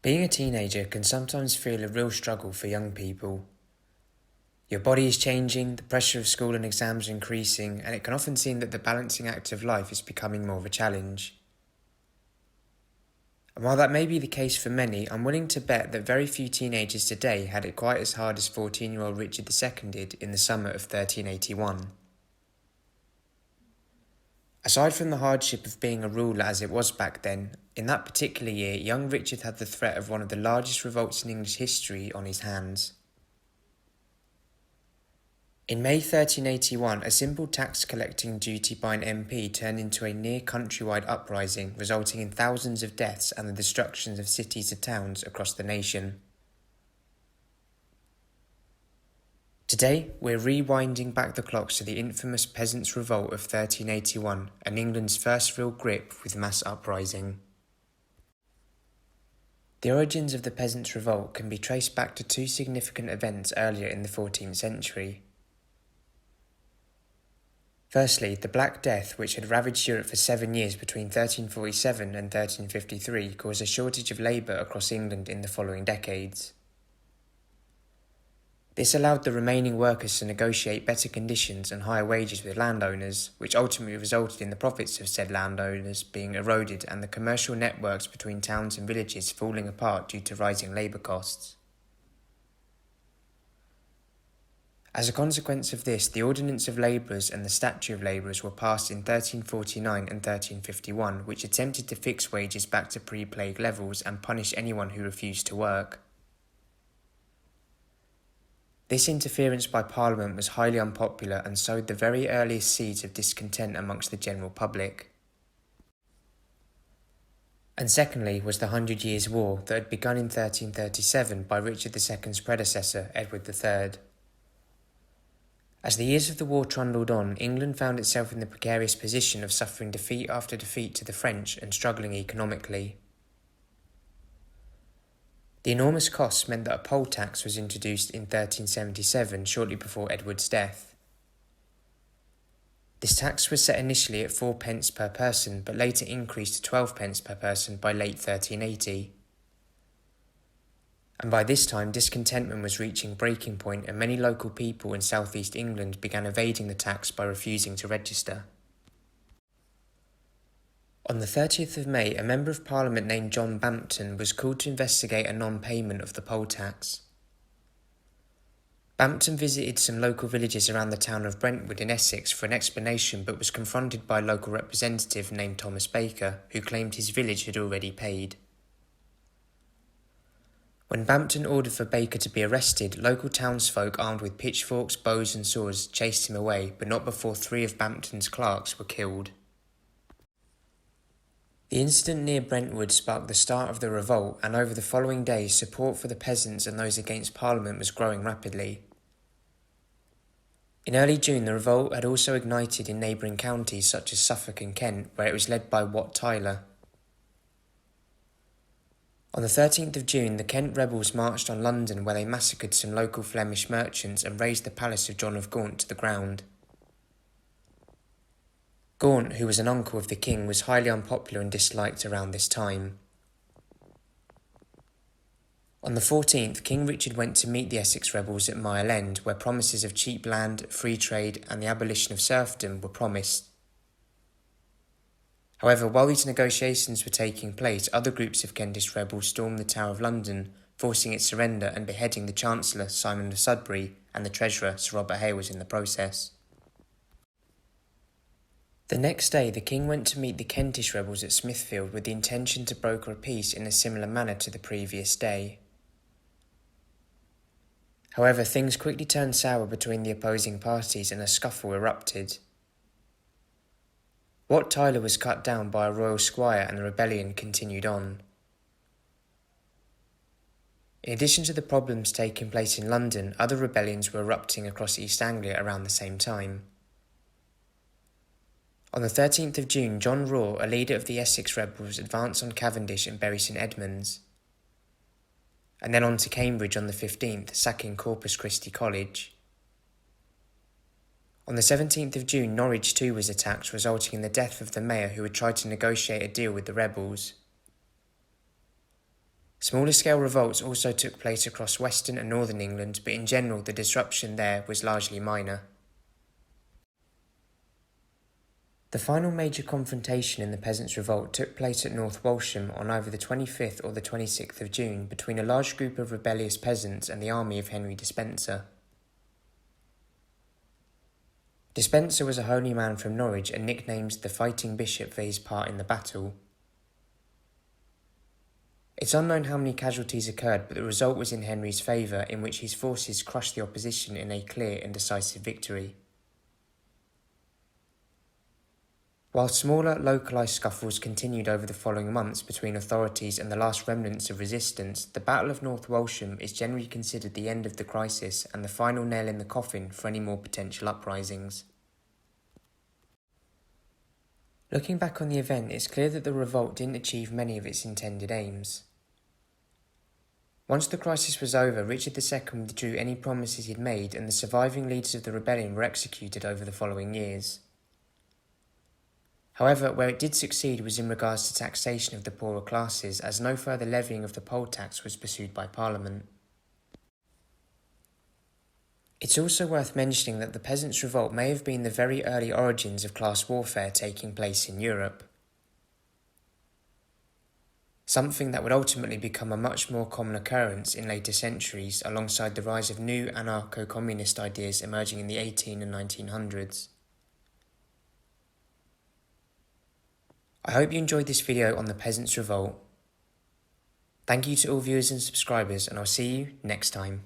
Being a teenager can sometimes feel a real struggle for young people. Your body is changing, the pressure of school and exams are increasing, and it can often seem that the balancing act of life is becoming more of a challenge. And while that may be the case for many, I'm willing to bet that very few teenagers today had it quite as hard as 14-year-old Richard II did in the summer of 1381. Aside from the hardship of being a ruler as it was back then, in that particular year, young Richard had the threat of one of the largest revolts in English history on his hands. In May 1381, a simple tax collecting duty by an MP turned into a near countrywide uprising, resulting in thousands of deaths and the destruction of cities and towns across the nation. Today, we're rewinding back the clocks to the infamous Peasants' Revolt of 1381 and England's first real grip with mass uprising. The origins of the Peasants' Revolt can be traced back to two significant events earlier in the 14th century. Firstly, the Black Death, which had ravaged Europe for 7 years between 1347 and 1353, caused a shortage of labour across England in the following decades. This allowed the remaining workers to negotiate better conditions and higher wages with landowners, which ultimately resulted in the profits of said landowners being eroded and the commercial networks between towns and villages falling apart due to rising labour costs. As a consequence of this, the Ordinance of Labourers and the Statute of Labourers were passed in 1349 and 1351, which attempted to fix wages back to pre-plague levels and punish anyone who refused to work. This interference by Parliament was highly unpopular and sowed the very earliest seeds of discontent amongst the general public. And secondly was the 100 Years' War that had begun in 1337 by Richard II's predecessor, Edward III. As the years of the war trundled on, England found itself in the precarious position of suffering defeat after defeat to the French and struggling economically. The enormous costs meant that a poll tax was introduced in 1377, shortly before Edward's death. This tax was set initially at 4 pence per person, but later increased to 12 pence per person by late 1380. And by this time, discontentment was reaching breaking point, and many local people in southeast England began evading the tax by refusing to register. On the 30th of May, a Member of Parliament named John Bampton was called to investigate a non-payment of the poll tax. Bampton visited some local villages around the town of Brentwood in Essex for an explanation, but was confronted by a local representative named Thomas Baker, who claimed his village had already paid. When Bampton ordered for Baker to be arrested, local townsfolk armed with pitchforks, bows and swords chased him away, but not before 3 of Bampton's clerks were killed. The incident near Brentwood sparked the start of the revolt, and over the following days support for the peasants and those against Parliament was growing rapidly. In early June, the revolt had also ignited in neighbouring counties such as Suffolk and Kent, where it was led by Wat Tyler. On the 13th of June, the Kent rebels marched on London, where they massacred some local Flemish merchants and razed the palace of John of Gaunt to the ground. Gaunt, who was an uncle of the king, was highly unpopular and disliked around this time. On the 14th, King Richard went to meet the Essex rebels at Mile End, where promises of cheap land, free trade and the abolition of serfdom were promised. However, while these negotiations were taking place, other groups of Kentish rebels stormed the Tower of London, forcing its surrender and beheading the Chancellor, Simon of Sudbury, and the Treasurer, Sir Robert Hales, in the process. The next day, the king went to meet the Kentish rebels at Smithfield with the intention to broker a peace in a similar manner to the previous day. However, things quickly turned sour between the opposing parties and a scuffle erupted. Wat Tyler was cut down by a royal squire and the rebellion continued on. In addition to the problems taking place in London, other rebellions were erupting across East Anglia around the same time. On the 13th of June, John Raw, a leader of the Essex rebels, advanced on Cavendish and Bury St Edmunds, and then on to Cambridge on the 15th, sacking Corpus Christi College. On the 17th of June, Norwich too was attacked, resulting in the death of the mayor who had tried to negotiate a deal with the rebels. Smaller scale revolts also took place across western and northern England, but in general the disruption there was largely minor. The final major confrontation in the Peasants' Revolt took place at North Walsham on either the 25th or the 26th of June between a large group of rebellious peasants and the army of Henry Despenser. Despenser was a holy man from Norwich and nicknamed the Fighting Bishop for his part in the battle. It's unknown how many casualties occurred, but the result was in Henry's favour, in which his forces crushed the opposition in a clear and decisive victory. While smaller, localised scuffles continued over the following months between authorities and the last remnants of resistance, the Battle of North Walsham is generally considered the end of the crisis and the final nail in the coffin for any more potential uprisings. Looking back on the event, it's clear that the revolt didn't achieve many of its intended aims. Once the crisis was over, Richard II withdrew any promises he'd made, and the surviving leaders of the rebellion were executed over the following years. However, where it did succeed was in regards to taxation of the poorer classes, as no further levying of the poll tax was pursued by Parliament. It's also worth mentioning that the Peasants' Revolt may have been the very early origins of class warfare taking place in Europe, something that would ultimately become a much more common occurrence in later centuries alongside the rise of new anarcho-communist ideas emerging in the 1800s and 1900s. I hope you enjoyed this video on the Peasants' Revolt. Thank you to all viewers and subscribers, and I'll see you next time.